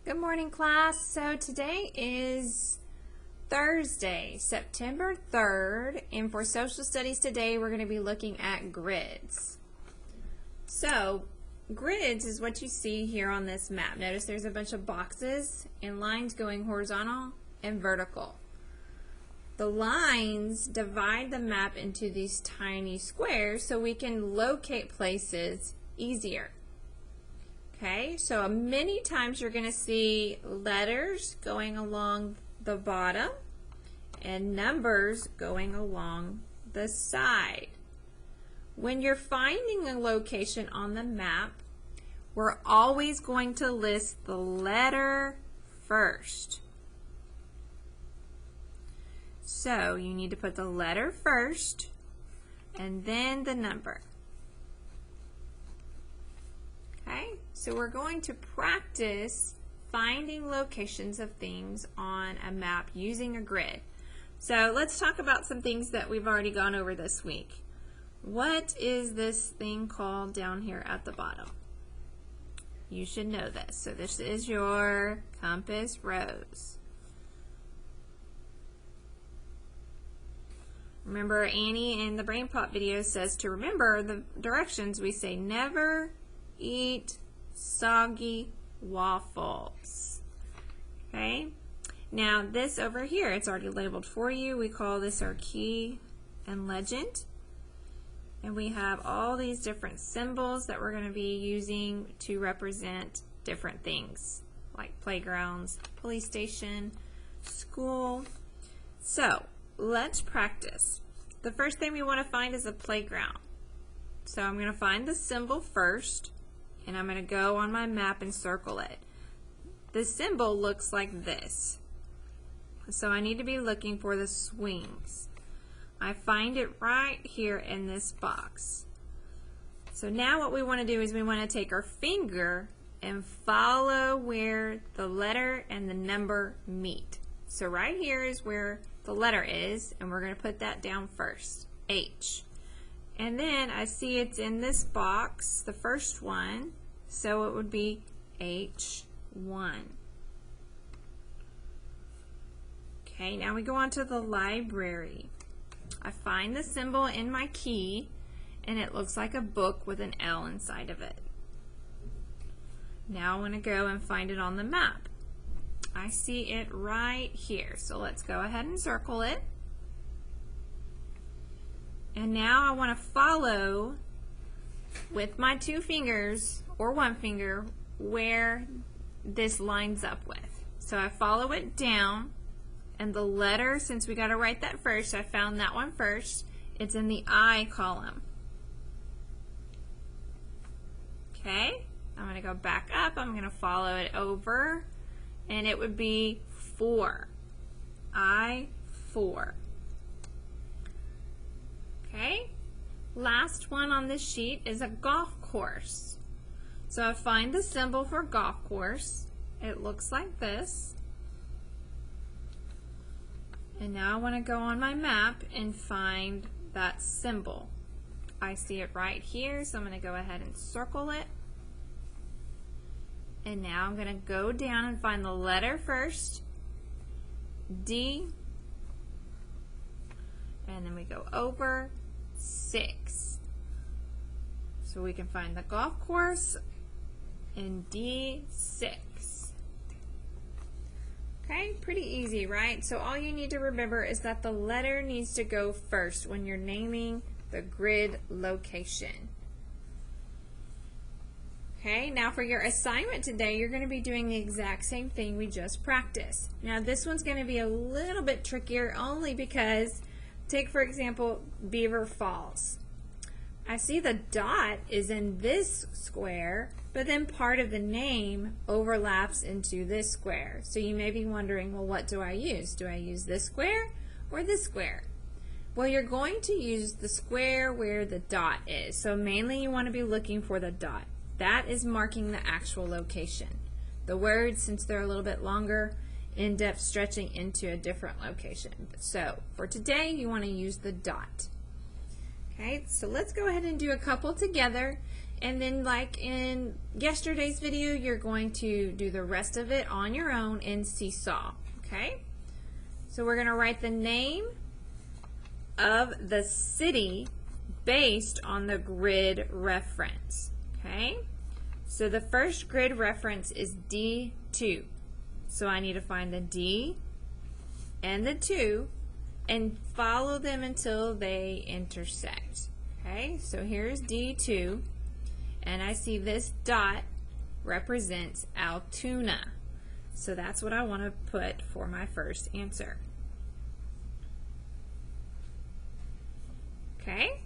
Good morning, class. So today is Thursday, September 3rd, and for social studies today we're going to be looking at grids. So grids is what you see here on this map. Notice there's a bunch of boxes and lines going horizontal and vertical. The lines divide the map into these tiny squares so we can locate places easier. Okay, so many times you're going to see letters going along the bottom and numbers going along the side. When you're finding a location on the map, we're always going to list the letter first. So you need to put the letter first and then the number. Okay, so we're going to practice finding locations of things on a map using a grid. So let's talk about some things that we've already gone over this week. What is this thing called down here at the bottom? You should know this. So this is your compass rose. Remember, Annie in the Brain Pop video says to remember the directions. We say never eat soggy waffles. Okay, now this over here, it's already labeled for you. We call this our key and legend, and we have all these different symbols that we're going to be using to represent different things like playgrounds, police station, school. So let's practice. The first thing we want to find is a playground. So I'm going to find the symbol first, and I'm going to go on my map and circle it. The symbol looks like this. So I need to be looking for the swings. I find it right here in this box. So now what we want to do is we want to take our finger and follow where the letter and the number meet. So right here is where the letter is, and we're going to put that down first, H. And then I see it's in this box, the first one, so it would be H1. Okay, now we go on to the library. I find the symbol in my key, and it looks like a book with an L inside of it. Now I want to go and find it on the map. I see it right here, so let's go ahead and circle it. And now I want to follow with my two fingers or one finger where this lines up with. So I follow it down, and the letter, since we got to write that first, I found that one first. It's in the I column. Okay, I'm going to go back up. I'm going to follow it over, and it would be 4. I-4. Okay, last one on this sheet is a golf course. So I find the symbol for golf course. It looks like this. And now I want to go on my map and find that symbol. I see it right here, so I'm going to go ahead and circle it. And now I'm going to go down and find the letter first, D, and then we go over 6. So we can find the golf course in D6. Okay, pretty easy, right? So all you need to remember is that the letter needs to go first when you're naming the grid location. Okay, now for your assignment today, you're going to be doing the exact same thing we just practiced. Now this one's going to be a little bit trickier only because, take for example, Beaver Falls. I see the dot is in this square, but then part of the name overlaps into this square. So you may be wondering, well, what do I use? Do I use this square or this square? Well, you're going to use the square where the dot is. So mainly you want to be looking for the dot. That is marking the actual location. The words, since they're a little bit longer, end up stretching into a different location. So for today, you want to use the dot. Okay, so let's go ahead and do a couple together, And then like in yesterday's video, you're going to do the rest of it on your own in Seesaw, okay? So we're going to write the name of the city based on the grid reference, okay? So the first grid reference is D2. So I need to find the D and the 2 and follow them until they intersect, okay? So here's D2, and I see this dot represents Altoona. So that's what I want to put for my first answer. Okay?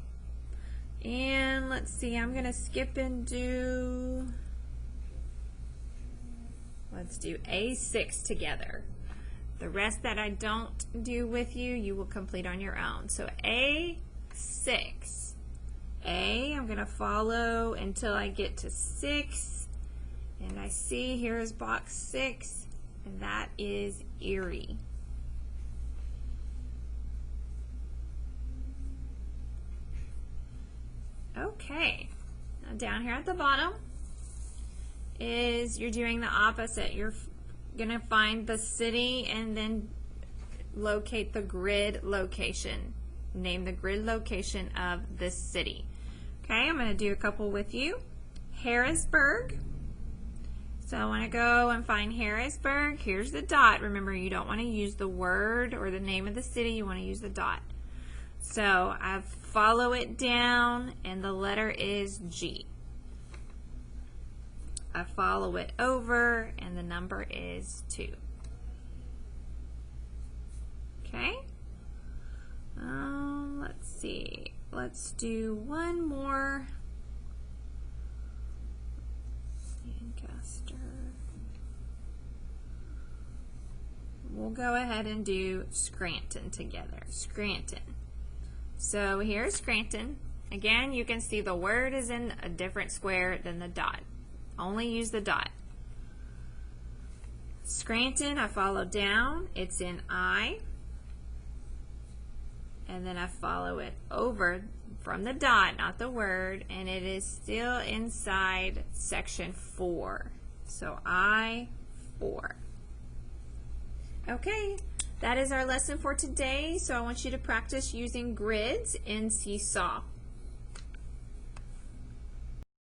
And let's see, I'm going to skip and let's do A6 together. The rest that I don't do with you, you will complete on your own. So A6. I'm going to follow until I get to 6. And I see here is box 6, and that is Erie. Okay, now down here at the bottom is you're doing the opposite. You're going to find the city and then locate the grid location. Name the grid location of this city. Okay, I'm going to do a couple with you. Harrisburg. So I want to go and find Harrisburg. Here's the dot. Remember, you don't want to use the word or the name of the city. You want to use the dot. So I follow it down, and the letter is G. I follow it over, and the number is 2. Okay? Let's see. Let's do one more. Lancaster. We'll go ahead and do Scranton together. Scranton. So here's Scranton. Again, you can see the word is in a different square than the dot. Only use the dot. Scranton, I follow down. It's in I. And then I follow it over from the dot, not the word, and it is still inside section 4. So I-4. Okay. That is our lesson for today, so I want you to practice using grids in Seesaw.